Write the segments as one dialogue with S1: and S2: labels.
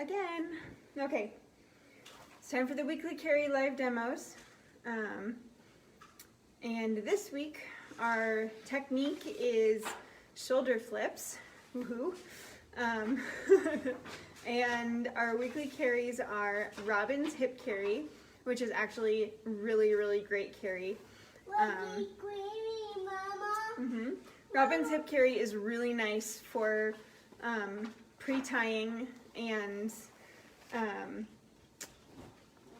S1: again. Okay, it's time for the weekly carry live demos. And this week our technique is shoulder flips. Woohoo! And our weekly carries are Robin's hip carry, which is actually really great carry. Robin's hip carry is really nice for pre-tying, and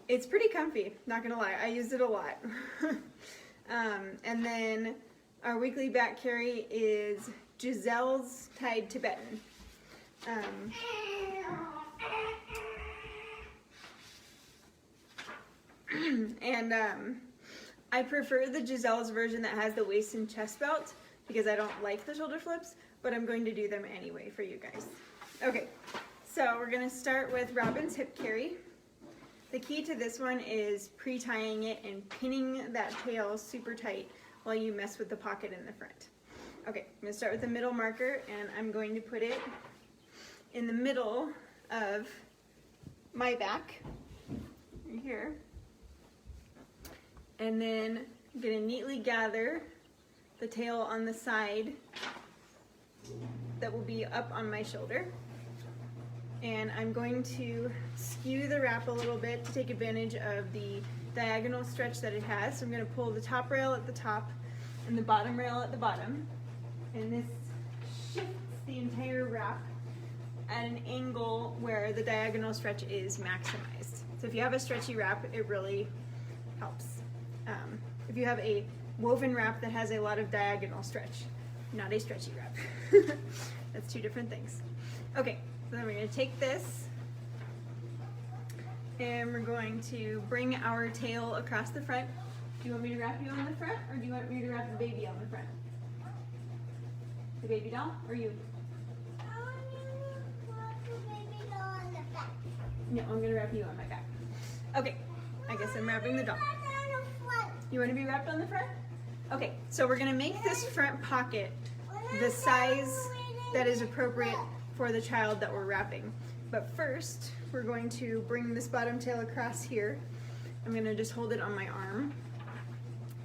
S1: it's pretty comfy, not gonna lie. I used it a lot. And then our weekly back carry is Giselle's tied Tibetan. And I prefer the Giselle's version that has the waist and chest belt because I don't like the shoulder flips, but I'm going to do them anyway for you guys. Okay, so we're gonna start with Robin's hip carry. The key to this one is pre-tying it and pinning that tail super tight while you mess with the pocket in the front. Okay, I'm gonna start with the middle marker, and I'm going to put it in the middle of my back, right here. And then I'm gonna neatly gather the tail on the side that will be up on my shoulder. And I'm going to skew the wrap a little bit to take advantage of the diagonal stretch that it has. So I'm going to pull the top rail at the top and the bottom rail at the bottom. And this shifts the entire wrap at an angle where the diagonal stretch is maximized. So if you have a stretchy wrap, it really helps. If you have a woven wrap that has a lot of diagonal stretch, not a stretchy wrap. That's two different things. Okay. So then we're going to take this and we're going to bring our tail across the front. Do you want me to wrap you on the front, or do you want me to wrap the baby on the front? The baby doll, or you?
S2: I want to wrap the baby doll on the back.
S1: No, I'm going to wrap you on my back. Okay, I guess I'm wrapping the doll. You want to be wrapped on the front? Okay, so we're going to make this front pocket the size that is appropriate for the child that we're wrapping. But first, we're going to bring this bottom tail across here. I'm gonna just hold it on my arm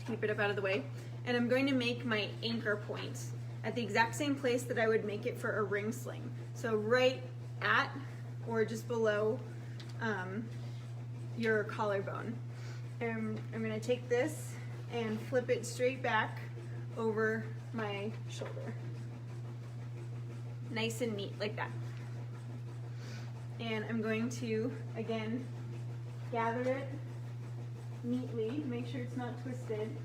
S1: to keep it up out of the way. And I'm going to make my anchor point at the exact same place that I would make it for a ring sling. So right at or just below your collarbone. And I'm gonna take this and flip it straight back over my shoulder. Nice and neat like that. And I'm going to, again, gather it neatly, make sure it's not twisted.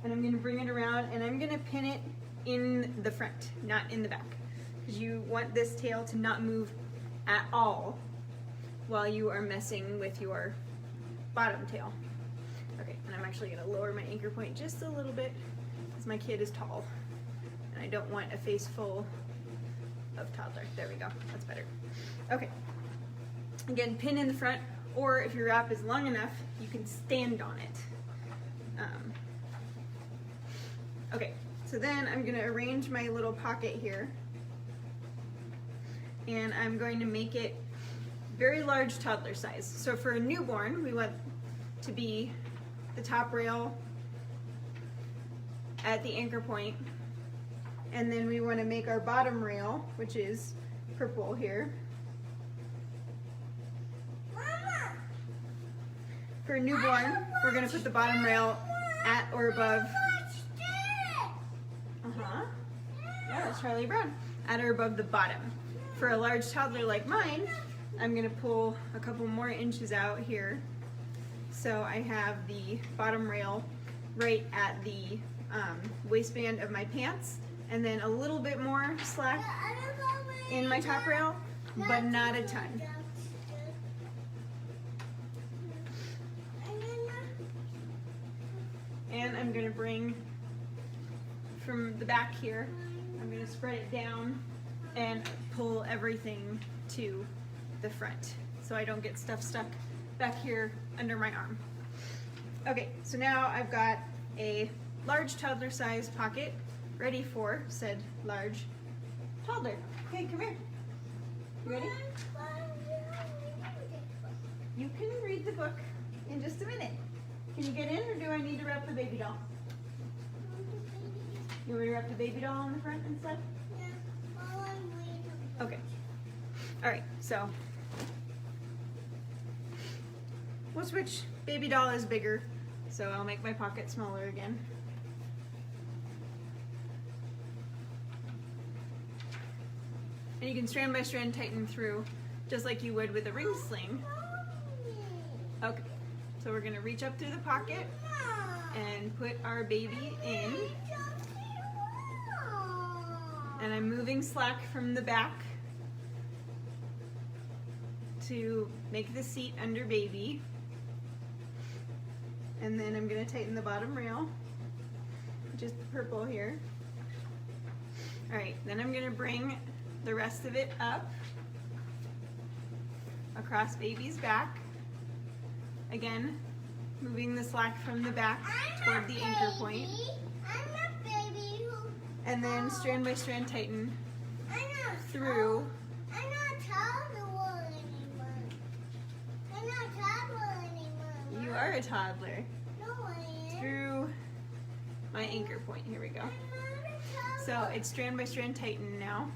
S1: And I'm gonna bring it around and I'm gonna pin it in the front, not in the back. Because you want this tail to not move at all while you are messing with your bottom tail. Okay, and I'm actually gonna lower my anchor point just a little bit because my kid is tall. And I don't want a face full of toddler. There we go, that's better. Okay, again, pin in the front, or if your wrap is long enough, you can stand on it. Okay, so then I'm gonna arrange my little pocket here, and I'm going to make it very large toddler size. So for a newborn, we want to be the top rail at the anchor point, and then we want to make our bottom rail, which is purple here.
S2: Mama,
S1: For a newborn, we're going to put the bottom rail at or above. Yeah, that's Charlie Brown. At or above the bottom. For a large toddler like mine, I'm going to pull a couple more inches out here. So I have the bottom rail right at the waistband of my pants, and then a little bit more slack in my top rail, but not a ton. And I'm going to bring from the back here, I'm going to spread it down and pull everything to the front so I don't get stuff stuck back here under my arm. Okay, so now I've got a large toddler size pocket ready for said large toddler. Okay, come here. You ready? You can read the book in just a minute. Can you get in, or do I need to wrap the baby doll? You want me to wrap the baby doll on the front instead? Okay. All right, so we'll switch. Baby doll is bigger, so I'll make my pocket smaller again. And you can strand by strand tighten through just like you would with a ring sling. Okay, so we're gonna reach up through the pocket and put our baby in. And I'm moving slack from the back to make the seat under baby. And then I'm gonna tighten the bottom rail, just the purple here. All right, then I'm gonna bring the rest of it up across baby's back. Again, moving the slack from the back toward the anchor point. And then strand by strand tighten through.
S2: I'm not toddler anymore. I'm not toddler anymore.
S1: You are a toddler.
S2: No, I am.
S1: Through my anchor point. Here we go.
S2: I'm not a
S1: So
S2: toddler.
S1: it's strand by strand tighten now.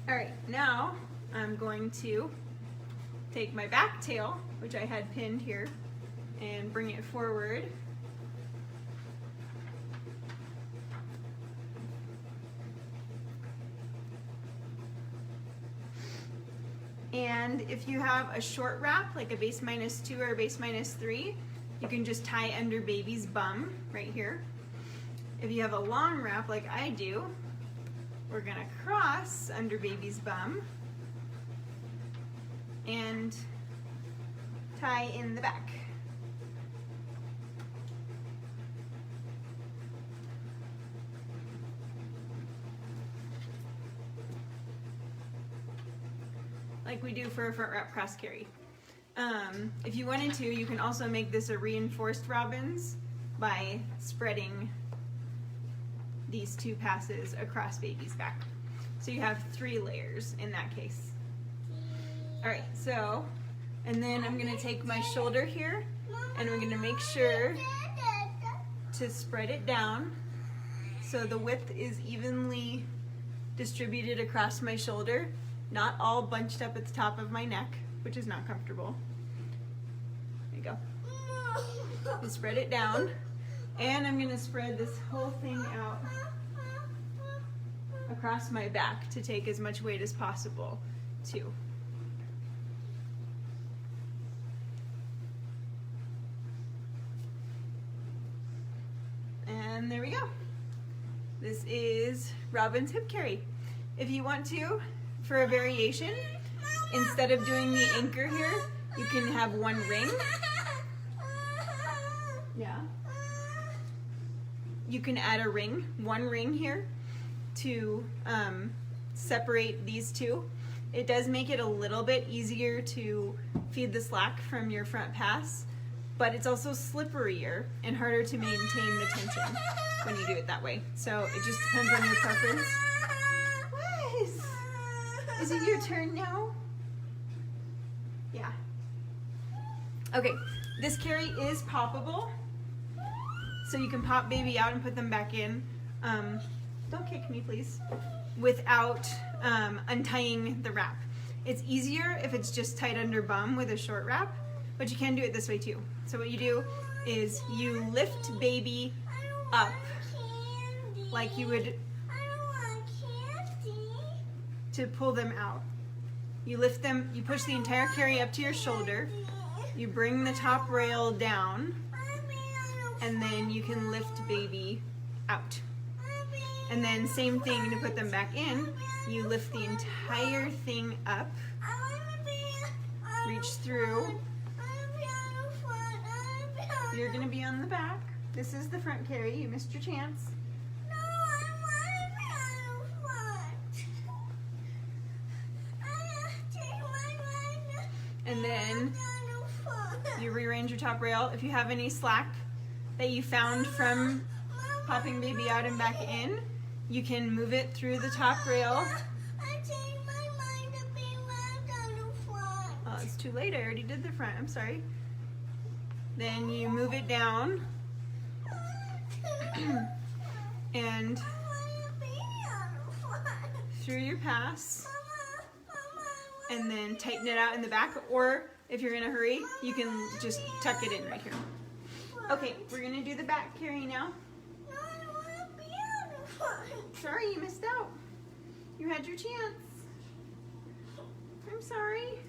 S1: All right, now I'm going to take my back tail, which I had pinned here, and bring it forward. And if you have a short wrap, like a base -2 or a base -3, you can just tie under baby's bum right here. If you have a long wrap like I do, we're gonna cross under baby's bum and tie in the back. Like we do for a front wrap cross carry. If you wanted to, you can also make this a reinforced robins by spreading these 2 passes across baby's back. So you have 3 layers in that case. All right, so, and then I'm gonna take my shoulder here and we're gonna make sure to spread it down so the width is evenly distributed across my shoulder, not all bunched up at the top of my neck, which is not comfortable. There you go. You spread it down, and I'm gonna spread this whole thing out across my back to take as much weight as possible too. And there we go. This is Robin's hip carry. If you want to, for a variation, instead of doing the anchor here, you can have 1 ring. Yeah. You can add a ring, 1 ring here to separate these 2. It does make it a little bit easier to feed the slack from your front pass, but it's also slipperier and harder to maintain the tension when you do it that way. So it just depends on your preference. What? Is it your turn now? Yeah. Okay, this carry is poppable. So you can pop baby out and put them back in. Don't kick me, please. Without untying the wrap. It's easier if it's just tied under bum with a short wrap, but you can do it this way too. So what you do is you lift baby up like you would to pull them out. You lift them, you push the entire carry up to your shoulder, you bring the top rail down, and then you can lift baby out. And then same thing to put them back in, you lift the entire thing up, reach through. You're gonna be on the back. This is the front carry, you missed your chance. And then you rearrange your top rail. If you have any slack that you found from popping baby out and back in, you can move it through the top rail.
S2: I changed my mind to be wrapped on the front.
S1: Oh, it's too late. I already did the front. I'm sorry. Then you move it down and
S2: I want to be on the front.
S1: through your pass,
S2: Mama,
S1: and then tighten it out in the back, or if you're in a hurry, you can just tuck it in right here. Okay, we're gonna do the back carry now.
S2: No, I want to be on the front.
S1: Sorry, you missed out. You had your chance. I'm sorry.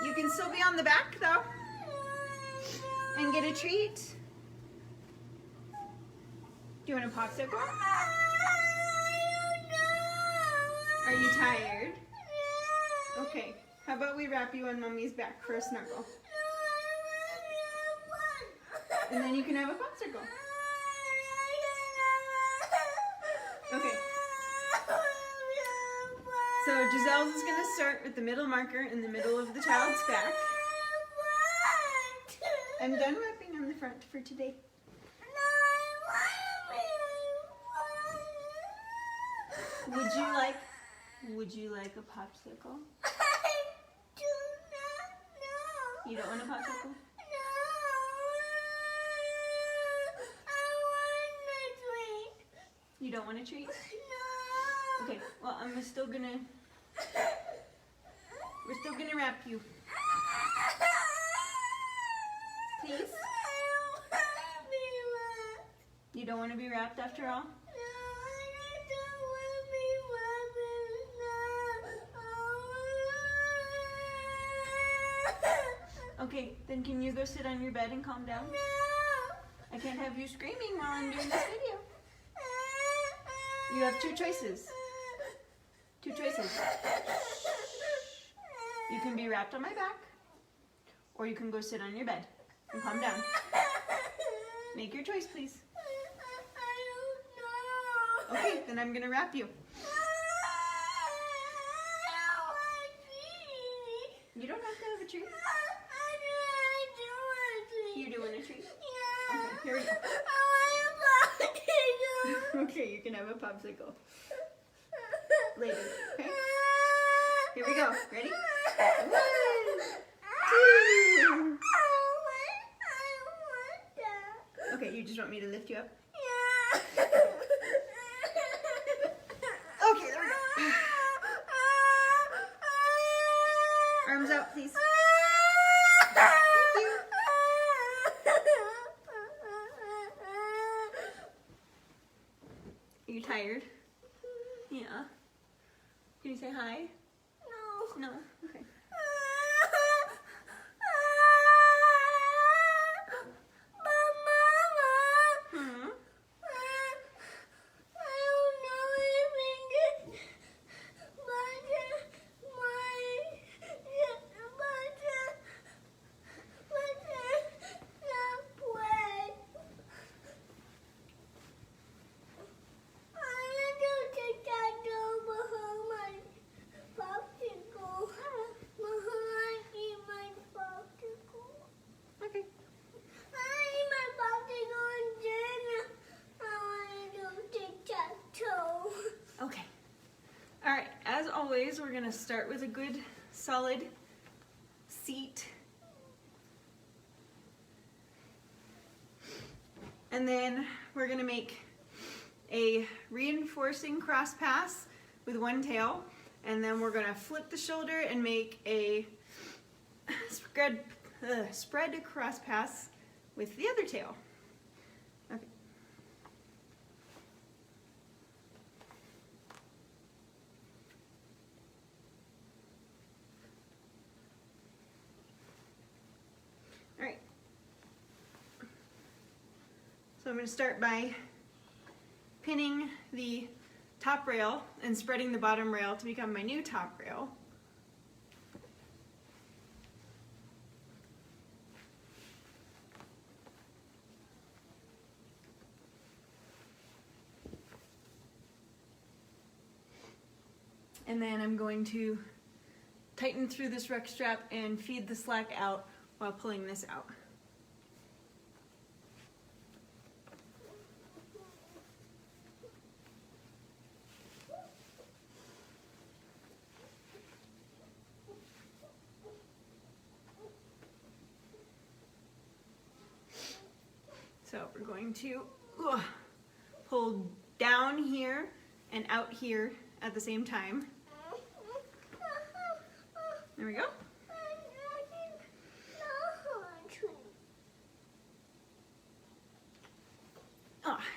S1: You can still be on the back though and get a treat. Do you want a popsicle? Are you tired? Okay, how about we wrap you on Mommy's back for a snuggle? And then you can have a popsicle. Okay. So Giselle's is going to start with the middle marker in the middle of the child's back. I'm done wrapping on the front for today. Would you like a popsicle? You don't want a popsicle? You don't want a treat? Okay, well we're still gonna wrap you. Please? You don't want to be wrapped after all? Okay, then can you go sit on your bed and calm down? I can't have you screaming while I'm doing this video. You have two choices. Two choices. You can be wrapped on my back, or you can go sit on your bed and calm down. Make your choice, please. Okay, then I'm gonna wrap you. You don't have to have a treat. You do want a treat? Okay, here we go. Okay, you can have a popsicle later, okay? Here we go. Ready? 1, 2. Okay, you just want me to lift you up? Okay, there we go. Arms out, please. Thank you. Are you tired? Yeah. Can you say hi? No? Okay. Hmm? Okay. Okay. All right, as always, we're gonna start with a good solid seat. And then we're gonna make a reinforcing cross pass with one tail, and then we're gonna flip the shoulder and make a spread cross pass with the other tail. Okay. All right. So I'm going to start by pinning the top rail and spreading the bottom rail to become my new top rail. And then I'm going to tighten through this ruck strap and feed the slack out while pulling this out. So we're going to pull down here and out here at the same time. There we go.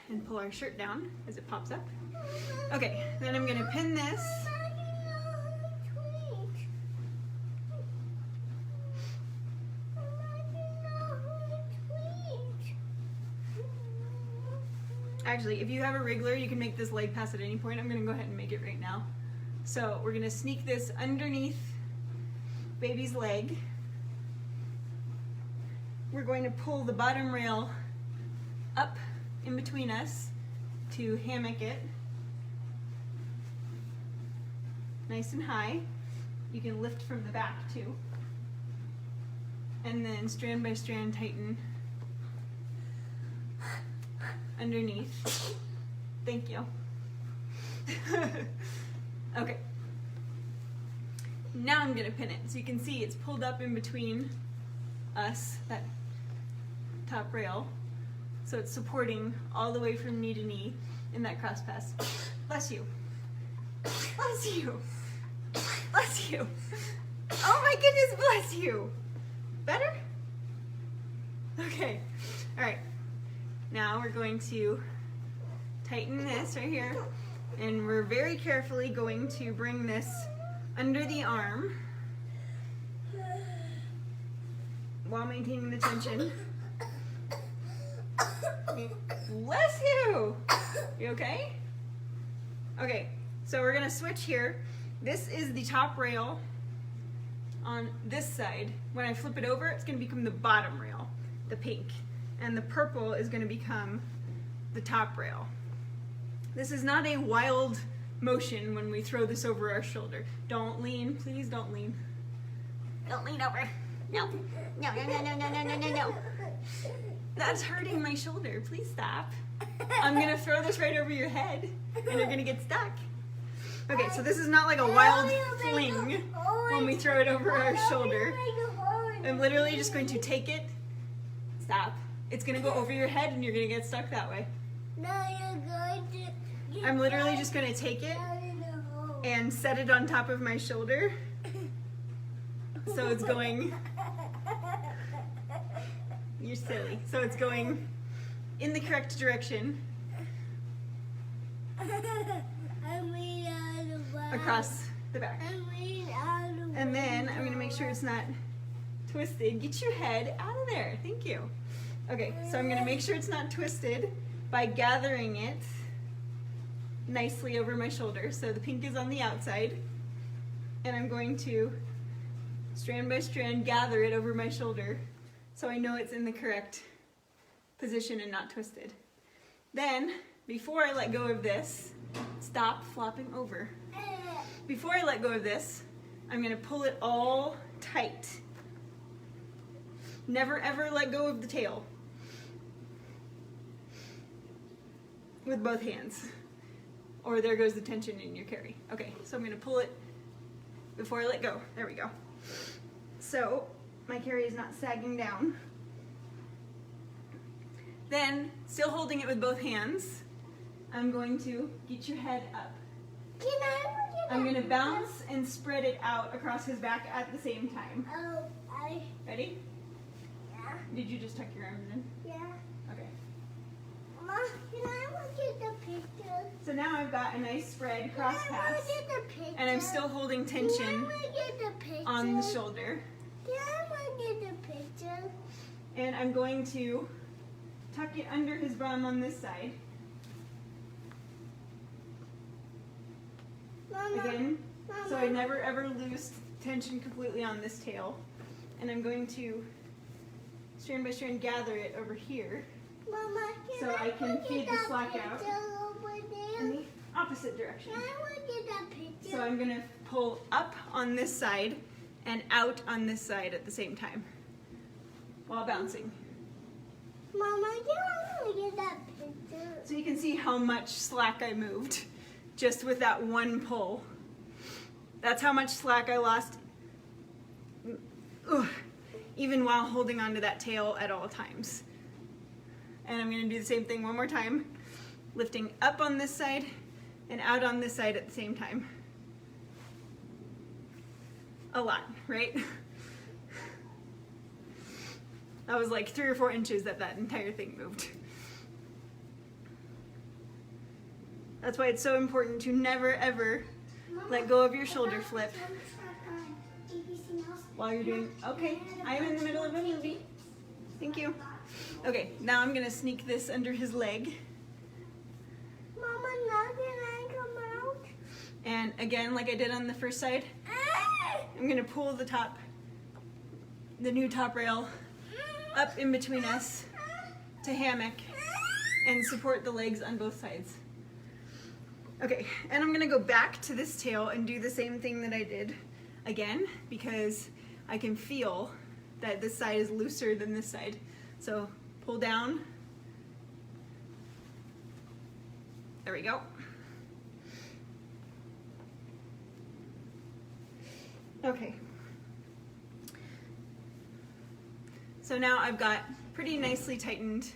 S1: And pull our shirt down as it pops up. Okay, then I'm gonna pin this. Actually, if you have a wriggler, you can make this leg pass at any point. I'm gonna go ahead and make it right now. So we're gonna sneak this underneath baby's leg. We're going to pull the bottom rail up in between us to hammock it nice and high. You can lift from the back too. And then strand by strand tighten underneath. Thank you. Okay. Now I'm gonna pin it. So you can see it's pulled up in between us, that top rail. So it's supporting all the way from knee to knee in that cross pass. Bless you. Bless you. Bless you. Oh my goodness, bless you. Better? Okay. All right. Now we're going to tighten this right here, and we're very carefully going to bring this under the arm while maintaining the tension. Bless you! You okay? Okay, so we're gonna switch here. This is the top rail on this side. When I flip it over, it's gonna become the bottom rail, the pink. And the purple is gonna become the top rail. This is not a wild motion when we throw this over our shoulder. Don't lean, please don't lean. Don't lean over. No, no, no, no, no, no, no, no, no, no. That's hurting my shoulder, please stop. I'm gonna throw this right over your head and you're gonna get stuck. Okay, so this is not like a wild fling when we throw it over our shoulder. I'm literally just going to take it, stop. It's gonna go over your head and you're gonna get stuck that way.
S2: No, you're going to.
S1: I'm literally just gonna take it and set it on top of my shoulder. So it's going, you're silly. So it's going in the correct direction across the back. And then I'm gonna make sure it's not twisted. Get your head out of there, thank you. Okay, so I'm gonna make sure it's not twisted by gathering it nicely over my shoulder. So the pink is on the outside, and I'm going to strand by strand gather it over my shoulder so I know it's in the correct position and not twisted. Then, before I let go of this, stop flopping over. Before I let go of this, I'm gonna pull it all tight. Never ever let go of the tail with both hands, or there goes the tension in your carry. Okay, so I'm gonna pull it before I let go. There we go. So my carry is not sagging down. Then, still holding it with both hands, I'm going to get your head up. I'm gonna bounce and spread it out across his back at the same time. Ready?
S2: Yeah.
S1: Did you just tuck your arms in?
S2: Yeah.
S1: Okay.
S2: Mom, can I look at the picture?
S1: So now I've got a nice spread cross
S2: Can I
S1: pass,
S2: look at the picture?
S1: and I'm still holding tension
S2: Can I look at the picture?
S1: on the shoulder.
S2: Can I look at the picture?
S1: And I'm going to tuck it under his bum on this side.
S2: Mama,
S1: Again,
S2: Mama.
S1: so I never ever lose tension completely on this tail. And I'm going to strand by strand gather it over here
S2: Mama,
S1: so I can
S2: look
S1: feed
S2: at
S1: the
S2: that
S1: slack out
S2: picture over there?
S1: in the opposite direction.
S2: Can I look at that picture?
S1: So I'm going to pull up on this side and out on this side at the same time while bouncing.
S2: Mama, can I look at that picture?
S1: So you can see how much slack I moved just with that one pull. That's how much slack I lost, even while holding onto that tail at all times. And I'm gonna do the same thing one more time, lifting up on this side and out on this side at the same time. A lot, right? That was like 3 or 4 inches that entire thing moved. That's why it's so important to never ever let go of your shoulder flip while you're doing, okay, I'm in the middle of a movie. Thank you. Okay, now I'm gonna sneak this under his leg.
S2: Mama, now can I come out?
S1: And again, like I did on the first side, I'm gonna pull the new top rail up in between us to hammock and support the legs on both sides. Okay, and I'm gonna go back to this tail and do the same thing that I did again, because I can feel that this side is looser than this side. So pull down. There we go. Okay. So now I've got pretty nicely tightened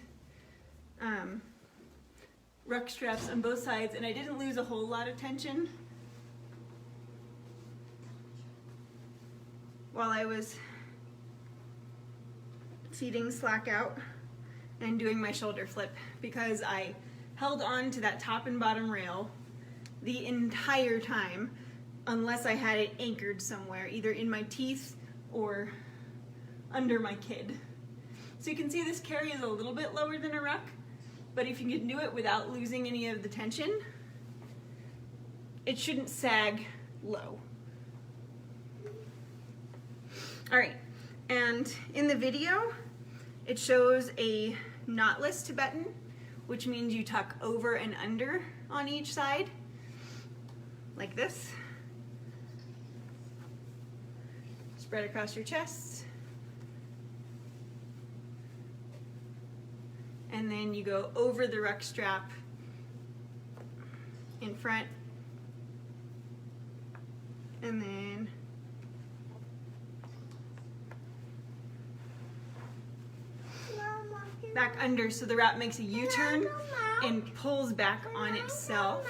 S1: ruck straps on both sides, and I didn't lose a whole lot of tension while I was feeding slack out and doing my shoulder flip, because I held on to that top and bottom rail the entire time unless I had it anchored somewhere, either in my teeth or under my kid. So you can see this carry is a little bit lower than a ruck, but if you can do it without losing any of the tension, it shouldn't sag low. All right, and in the video, it shows a knotless Tibetan, which means you tuck over and under on each side, like this. Spread across your chest. And then you go over the ruck strap in front, and then back under, so the wrap makes a U-turn and pulls back on itself.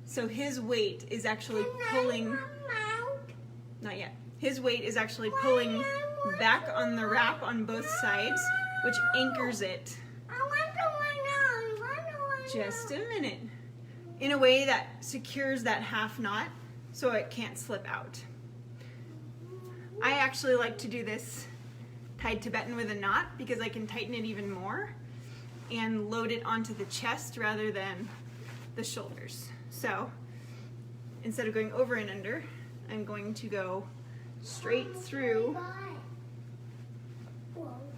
S1: So his weight is actually pulling, not yet, his weight is actually pulling back on the wrap on both sides, which anchors it. Just a minute. In a way that secures that half knot so it can't slip out. I actually like to do this tied Tibetan with a knot because I can tighten it even more and load it onto the chest rather than the shoulders. So instead of going over and under, I'm going to go straight through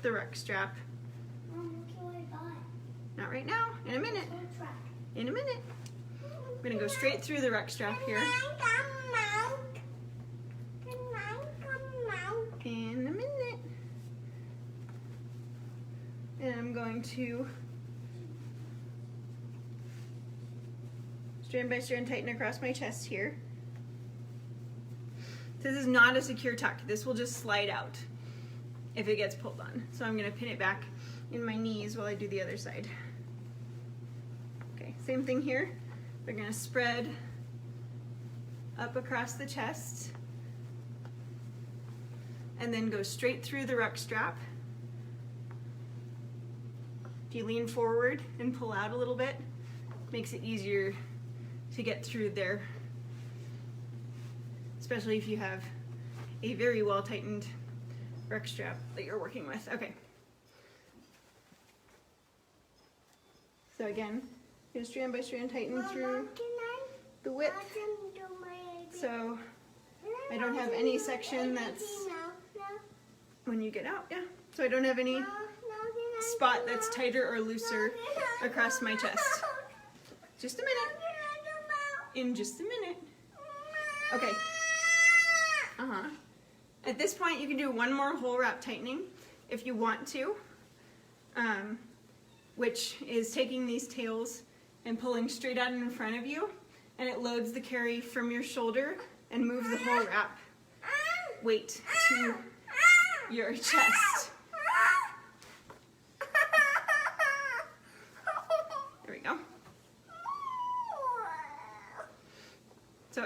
S1: the ruck strap. Not right now, in a minute. In a minute. I'm gonna go straight through the ruck strap here. In a minute. And I'm going to strand by strand tighten across my chest here. This is not a secure tuck. This will just slide out if it gets pulled on. So I'm gonna pin it back in my knees while I do the other side. Okay, same thing here. We're gonna spread up across the chest and then go straight through the ruck strap. If you lean forward and pull out a little bit, makes it easier to get through there, especially if you have a very well tightened ruck strap that you're working with. Okay. So again, you strand by strand tighten through the width. So I don't have any section that's, when you get out, yeah. So I don't have any spot that's tighter or looser across my chest. Just a minute. In just a minute. Okay. At this point, you can do one more whole wrap tightening if you want to, which is taking these tails and pulling straight out in front of you, and it loads the carry from your shoulder and moves the whole wrap weight to your chest.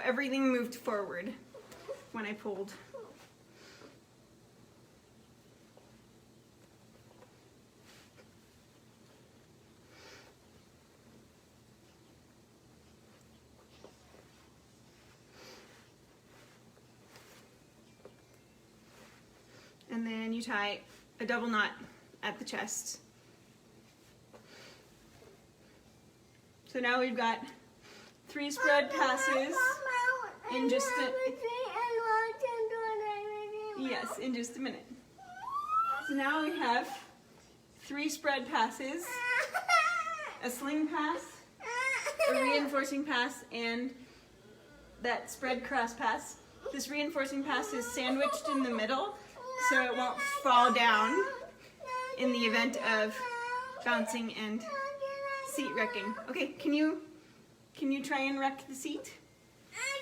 S1: everything moved forward when I pulled. And then you tie a double knot at the chest. So now we've got 3 spread passes in just in just a minute. So now we have 3 spread passes, a sling pass, a reinforcing pass, and that spread cross pass. This reinforcing pass is sandwiched in the middle so it won't fall down in the event of bouncing and seat wrecking. Okay, can you try and wreck the seat?
S2: I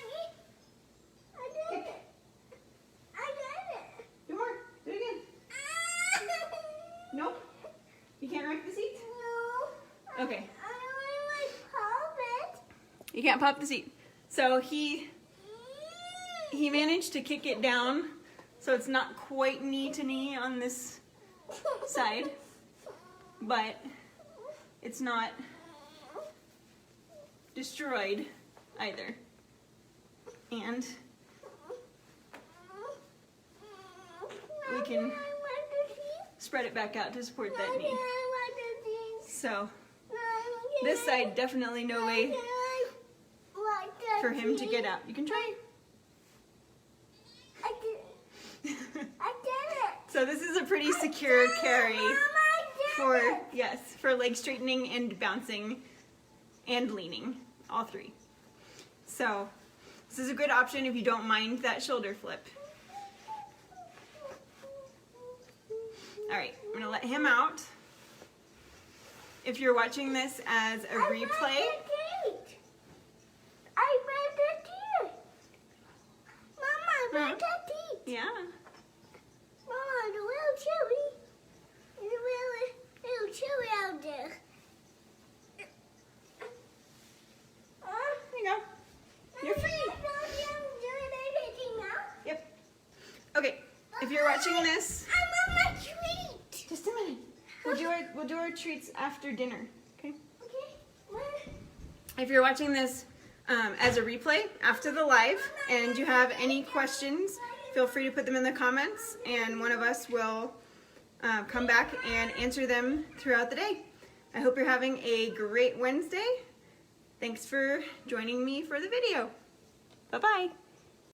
S2: did it.
S1: Do more. Do it again. Nope. You can't wreck the seat?
S2: No.
S1: Okay.
S2: I only pop it.
S1: You can't pop the seat. So he managed to kick it down so it's not quite knee to knee on this side, but it's not destroyed either. And we can spread it back out to support that knee. So this side, definitely no way for him to get out. You can try.
S2: I did it.
S1: So this is a pretty secure carry
S2: Mama,
S1: for, yes, for leg straightening and bouncing and leaning, all 3. So this is a good option if you don't mind that shoulder flip. All right, I'm gonna let him out. If you're watching this as a replay, yeah.
S2: Mama, it's a little chilly. It's a little chilly out there.
S1: There you go. You're free. Yep. Okay, if you're watching this,
S2: I'm on my treat.
S1: just a minute. We'll do our treats after dinner, okay?
S2: Okay.
S1: If you're watching this as a replay after the live and you have any questions, feel free to put them in the comments and one of us will come back and answer them throughout the day. I hope you're having a great Wednesday. Thanks for joining me for the video. Bye-bye.